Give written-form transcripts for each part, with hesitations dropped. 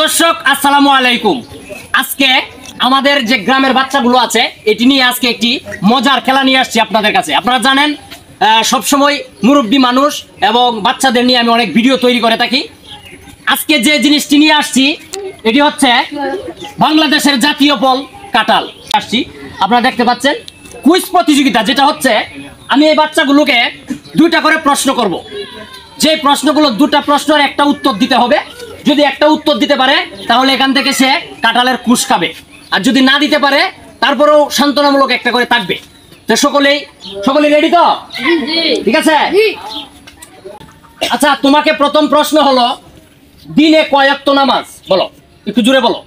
দর্শক আসসালামু আলাইকুম। আজকে আমাদের যে গ্রামের বাচ্চাগুলো আছে এটি নিয়ে আজকে একটি মজার খেলা নিয়ে আসছি আপনাদের কাছে। আপনারা জানেন সবসময় মুরব্বী মানুষ এবং বাচ্চাদের নিয়ে আমি অনেক ভিডিও তৈরি করে থাকি। আজকে যে জিনিসটি নিয়ে আসছি এটি হচ্ছে বাংলাদেশের জাতীয় ফল কাঁঠাল। আসছি আপনারা দেখতে পাচ্ছেন কুইজ প্রতিযোগিতা, যেটা হচ্ছে আমি এই বাচ্চাগুলোকে দুইটা করে প্রশ্ন করব। যে প্রশ্নগুলো দুটা প্রশ্নের একটা উত্তর দিতে হবে। যদি একটা উত্তর দিতে পারে তাহলে এখান থেকে সে কাঁঠালের কুশ খাবে, আর যদি না দিতে পারে তারপরেও সান্ত্বনামূলক একটা করে থাকবে। তো সকলেই রেডি তো? ঠিক আছে। আচ্ছা, তোমাকে প্রথম প্রশ্ন হলো, দিনে কয় ওয়াক্ত নামাজ বলো, একটু জোরে বলো।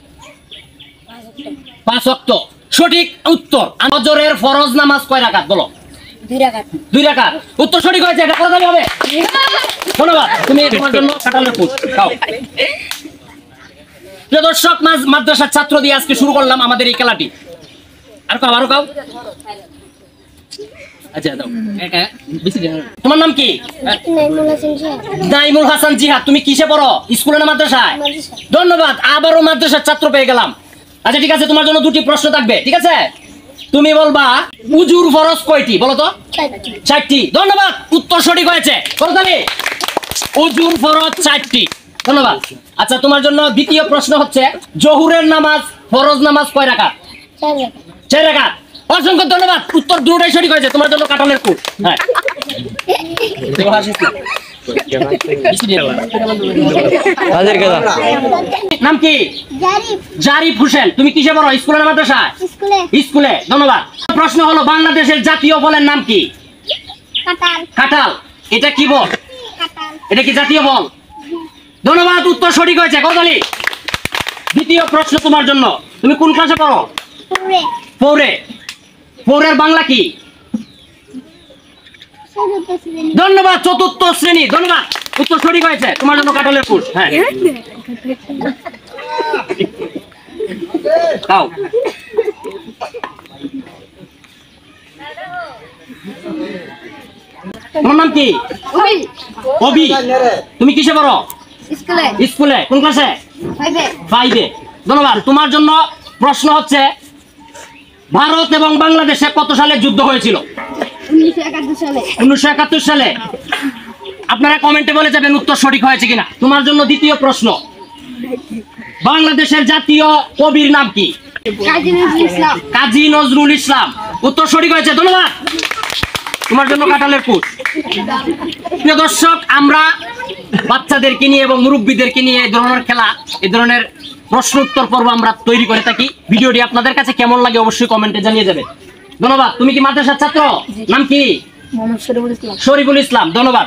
5 ওয়াক্ত। সঠিক উত্তর। ফজরের ফরজ নামাজ কয় রাকাত বলো? 2 রাকাত। উত্তর সঠিক হয়েছে, এটা করে হবে। ধন্যবাদ। তুমি তোমার জন্য কাঁঠালের কুশ খাও। প্রিয় দর্শক, মাদ্রাসার ছাত্র দিয়ে আজকে শুরু করলাম আমাদের এই খেলাটি। আর কাও। আচ্ছা দাও। তোমার নাম কি? নাইমুল হাসান জিহাদ। তুমি কিসে পড়ো, স্কুলে না মাদ্রাসায়? ধন্যবাদ, আবারও মাদ্রাসার ছাত্র পেয়ে গেলাম। আচ্ছা ঠিক আছে, তোমার জন্য দুটি প্রশ্ন থাকবে, ঠিক আছে? তুমি বলবা উজুর ফরজ কয়টি বলো তো? 4টি। ধন্যবাদ, উত্তর সঠিক হয়েছে। উজুর ফরজ 4টি। ধন্যবাদ। আচ্ছা, তোমার জন্য দ্বিতীয় প্রশ্ন হচ্ছে, জোহরের নামাজ ফরজ নামাজ কয় রাকাত? 4 রাকাত। অসংখ্য ধন্যবাদ, উত্তর দুটোই সঠিক হয়েছে। তোমার জন্য কাঁঠালের কুশ। হ্যাঁ, নাম কি? জারিফ হোসেন। তুমি কিসে পড়ো, স্কুলে না মাদ্রাসায়? স্কুলে। ধন্যবাদ। প্রশ্ন হলো, বাংলাদেশের জাতীয় ফলের নাম কি? কাঁঠাল। এটা কি বল? এটা কি জাতীয় ফল? ধন্যবাদ, উত্তর সঠিক হয়েছে। করতালি। দ্বিতীয় প্রশ্ন তোমার জন্য, তুমি কোন ক্লাসে পড়ো? 4-এর বাংলা কি? ধন্যবাদ, 4র্থ শ্রেণী। ধন্যবাদ, উত্তর সঠিক হয়েছে। তোমার জন্য কাঁঠালের কুশ। হ্যাঁ, খাও। তোমার নাম কি? অবি। তুমি কিসে পড়ো? স্কুলে। কোন ক্লাসে? 5-এ। ধন্যবাদ। তোমার জন্য প্রশ্ন হচ্ছে, ভারত এবং বাংলাদেশে কত সালে যুদ্ধ হয়েছিল? 1971 সালে। আপনারা কমেন্টে বলে যাবেন উত্তর সঠিক হয়েছে কিনা। তোমার জন্য দ্বিতীয় প্রশ্ন, বাংলাদেশের জাতীয় কবির নাম কি? কাজী নজরুল ইসলাম। উত্তর সঠিক হয়েছে। ধন্যবাদ, তোমার জন্য কাঁঠালের কুশ। প্রিয় দর্শক, আমরা বাচ্চাদেরকে নিয়ে এবং মুরব্বীদেরকে নিয়ে এই ধরনের খেলা, এই ধরনের প্রশ্ন উত্তর পর্ব আমরা তৈরি করে থাকি। ভিডিওটি আপনাদের কাছে কেমন লাগে অবশ্যই কমেন্টে জানিয়ে যাবেন। ধন্যবাদ। তুমি কি মাদ্রাসার ছাত্র? নাম কি? শরীফুল ইসলাম। ধন্যবাদ।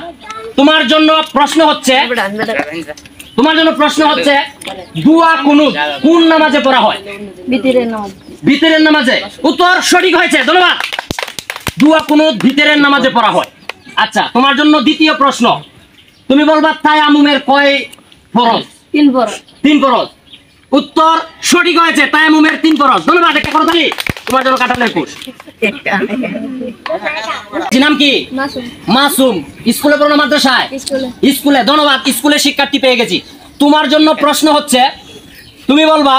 তোমার জন্য প্রশ্ন হচ্ছে, দুয়া কুনুত কোন নামাজে পড়া হয়? ভিতরের নামাজে। উত্তর সঠিক হয়েছে। ধন্যবাদ। দুয়া কুনুত ভিতরের নামাজে পড়া হয়। আচ্ছা, তোমার জন্য দ্বিতীয় প্রশ্ন, তুমি বলবা তায়াম্মুমের কয় ফরজ? 3 ফরজ। উত্তর সঠিক হয়েছে, তায়াম্মুমের 3 ফরজ। ধন্যবাদ, একটা করতালি। তোমার জন্য কাঁঠালের কুশ। নাম কি? মাসুম। স্কুলে পড়ো না মাদ্রাসায়? স্কুলে। ধন্যবাদ, স্কুলে শিক্ষার্থী পেয়ে গেছি। তোমার জন্য প্রশ্ন হচ্ছে, তুমি বলবা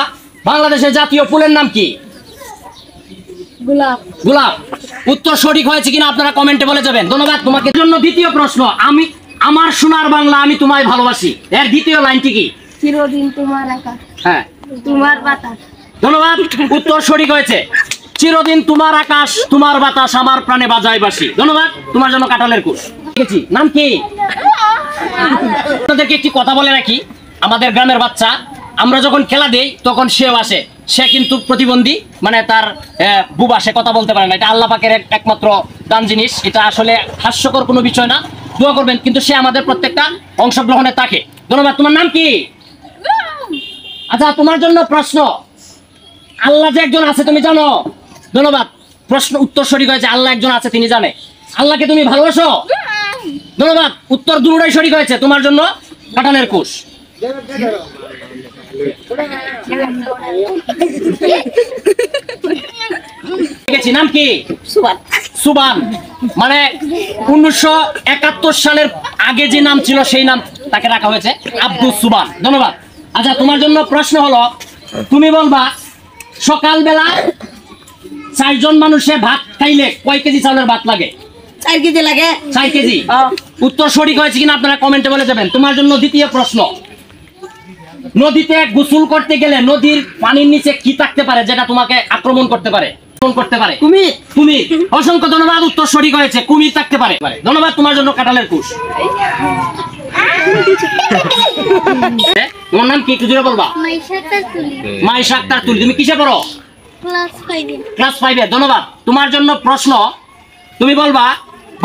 বাংলাদেশের জাতীয় ফুলের নাম কি? গোলাপ। উত্তর সঠিক হয়েছে কিনা আপনারা কমেন্টে বলে যাবেন। ধন্যবাদ। তোমাকে জন্য দ্বিতীয় প্রশ্ন, আমি আমার সোনার বাংলা আমি তোমায় ভালোবাসি, এর দ্বিতীয় লাইনটি কি? চিরদিন তোমার আকাশ, হ্যাঁ, তোমার বাতাস। ধন্যবাদ, উত্তর সঠিক হয়েছে। চিরদিন তোমার আকাশ তোমার বাতাস আমার প্রাণে বাজায় বাসি। ধন্যবাদ, তোমার জন্য কাঁঠালের কুশ। নাম কি? আপনাদেরকে একটি কথা বলে রাখি, আমাদের গ্রামের বাচ্চা আমরা যখন খেলা দেই তখন সেও আসে। সে কিন্তু প্রতিবন্ধী, মানে তার বুবা, সে কথা বলতে পারে না। এটা আল্লাহ পাকের একমাত্র দান জিনিস। এটা আসলে হাস্যকর কোনো বিষয় না, দোয়া করবেন। কিন্তু সে আমাদের প্রত্যেকটা অংশগ্রহণে থাকে। ধন্যবাদ। তোমার নাম কি? আচ্ছা, তোমার জন্য প্রশ্ন, আল্লাহ যে একজন আছে তুমি জানো? ধন্যবাদ, প্রশ্ন উত্তর সঠিক হয়েছে। আল্লাহ একজন আছে, তিনি জানে। আল্লাহকে তুমি ভালোবাসো? ধন্যবাদ, উত্তর দুটোই সঠিক হয়েছে। তোমার জন্য কাঁঠালের কুশ। নাম কি? সুবান। মানে 1971 সালের আগে যে নাম ছিল সেই নাম তাকে রাখা হয়েছে, আব্দুস সুবান। ধন্যবাদ। আচ্ছা, তোমার জন্য প্রশ্ন হলো, তুমি বলবা সকালবেলা 4 জন মানুষে ভাত খাইলে কয় কেজি চাউলের ভাত লাগে? 4 কেজি লাগে। 4 কেজি। উত্তর সঠিক হয়েছে কিনা আপনারা কমেন্টে বলে যাবেন। তোমার জন্য দ্বিতীয় প্রশ্ন, নদীতে গোসল করতে গেলে নদীর পানির নিচে কি থাকতে পারে যেটা তোমাকে আক্রমণ করতে পারে? কুমির। কুমির। অসংখ্য ধন্যবাদ, উত্তর সঠিক হয়েছে, কুমির থাকতে পারে। ধন্যবাদ। তোমার জন্য কাঁঠালের কুশ। তোমার নাম কি একটু জোরে বলবা? মাইশা আক্তার তুলি। তুমি কিসে পড়ো? ক্লাস 5-এ। ধন্যবাদ। তোমার জন্য প্রশ্ন, তুমি বলবা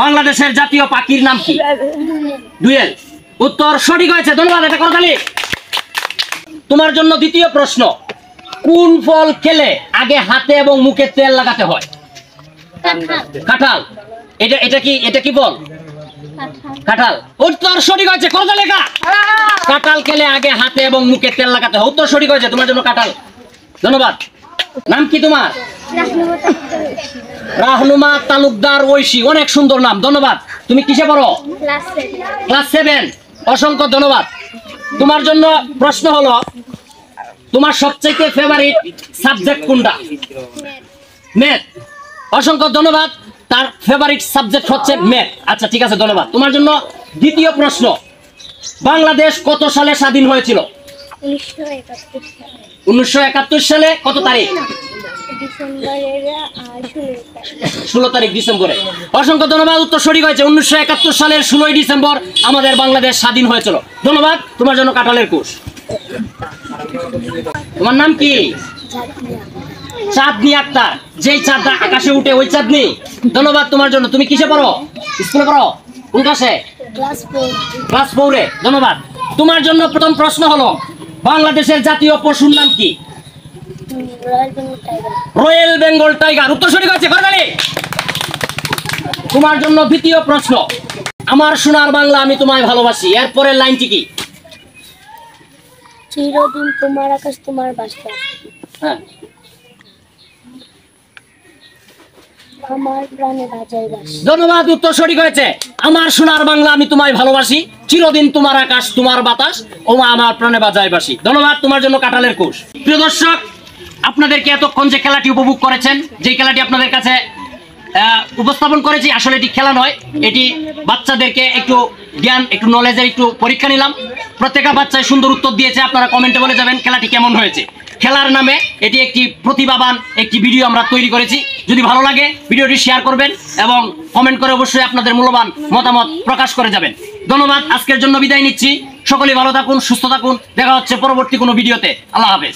বাংলাদেশের জাতীয় পাখির নাম কি? দোয়েল। উত্তর সঠিক হয়েছে, ধন্যবাদ। এটা করতালি। তোমার জন্য দ্বিতীয় প্রশ্ন, কোন ফল খেলে আগে হাতে এবং মুখে তেল লাগাতে হয়? কাঁঠাল। এটা কি ফল? কাঁঠাল। উত্তর সঠিক হয়েছে, করতালি লেখা। কাঁঠাল খেলে আগে হাতে এবং মুখে তেল লাগাতে হয়। উত্তর সঠিক হয়েছে, তোমার জন্য কাঁঠাল। ধন্যবাদ। নাম কি তোমার? রাহনুমা তালুকদার ঐশী। অনেক সুন্দর নাম, ধন্যবাদ। তুমি কিসে পড়ো? ক্লাস 7। অসংখ্য ধন্যবাদ। তোমার জন্য প্রশ্ন হলো, তোমার সবচেয়ে ফেভারিট সাবজেক্ট কোনটা? ম্যাথ। অসংখ্য ধন্যবাদ। তার ফেভারিট সাবজেক্ট হচ্ছে ম্যাথ। আচ্ছা, ঠিক আছে, ধন্যবাদ। তোমার জন্য দ্বিতীয় প্রশ্ন, বাংলাদেশ কত সালে স্বাধীন হয়েছিল? 1971 সালে। কত তারিখ? 16 তারিখ ডিসেম্বরে। অসংখ্য ধন্যবাদ, উত্তর সঠিক হয়েছে। 1971 সালের 16 ডিসেম্বর আমাদের বাংলাদেশ স্বাধীন হয়েছিল। ধন্যবাদ। তোমার জন্য কাঁঠালের কুশ। তোমার নাম কি? চাঁদনি আক্তার। যেই চাঁদটা আকাশে উঠে ওই চাঁদনি। ধন্যবাদ। তোমার জন্য, তুমি কিসে পড়ো? স্কুলে পড়ো? কোন ক্লাসে? ক্লাস 4-এ। ধন্যবাদ। তোমার জন্য প্রথম প্রশ্ন হলো, বাংলাদেশের জাতীয় পশুর নাম কি? Royal Bengal tiger. উত্তর সঠিক হয়েছে, করতালি। তোমার জন্য দ্বিতীয় প্রশ্ন, আমার সোনার বাংলা আমি তোমায় ভালোবাসি, এরপরের লাইনটি কি? চিরদিন তোমার আকাশ তোমার বাসা, হ্যাঁ। আমার প্রাণে বাজায় বাসি। ধন্যবাদ, উত্তর সঠিক হয়েছে। আমার সোনার বাংলা আমি তোমায় ভালোবাসি, চিরদিন তোমার আকাশ তোমার বাতাস, ও মা আমার প্রাণে বাজায় বাসি। ধন্যবাদ। তোমার জন্য কাঁঠালের কুশ। প্রিয় দর্শক, আপনাদেরকে এতক্ষণ যে খেলাটি উপভোগ করেছেন, যে খেলাটি আপনাদের কাছে উপস্থাপন করেছি, আসলে এটি খেলা নয়, এটি বাচ্চাদেরকে একটু জ্ঞান, একটু নলেজের একটু পরীক্ষা নিলাম। প্রত্যেকটা বাচ্চায় সুন্দর উত্তর দিয়েছে। আপনারা কমেন্টে বলে যাবেন খেলাটি কেমন হয়েছে। খেলার নামে এটি একটি প্রতিভাবান একটি ভিডিও আমরা তৈরি করেছি। যদি ভালো লাগে ভিডিওটি শেয়ার করবেন এবং কমেন্ট করে অবশ্যই আপনাদের মূল্যবান মতামত প্রকাশ করে যাবেন। ধন্যবাদ। আজকের জন্য বিদায় নিচ্ছি। সকলেই ভালো থাকুন, সুস্থ থাকুন। দেখা হচ্ছে পরবর্তী কোনো ভিডিওতে। আল্লাহ হাফেজ।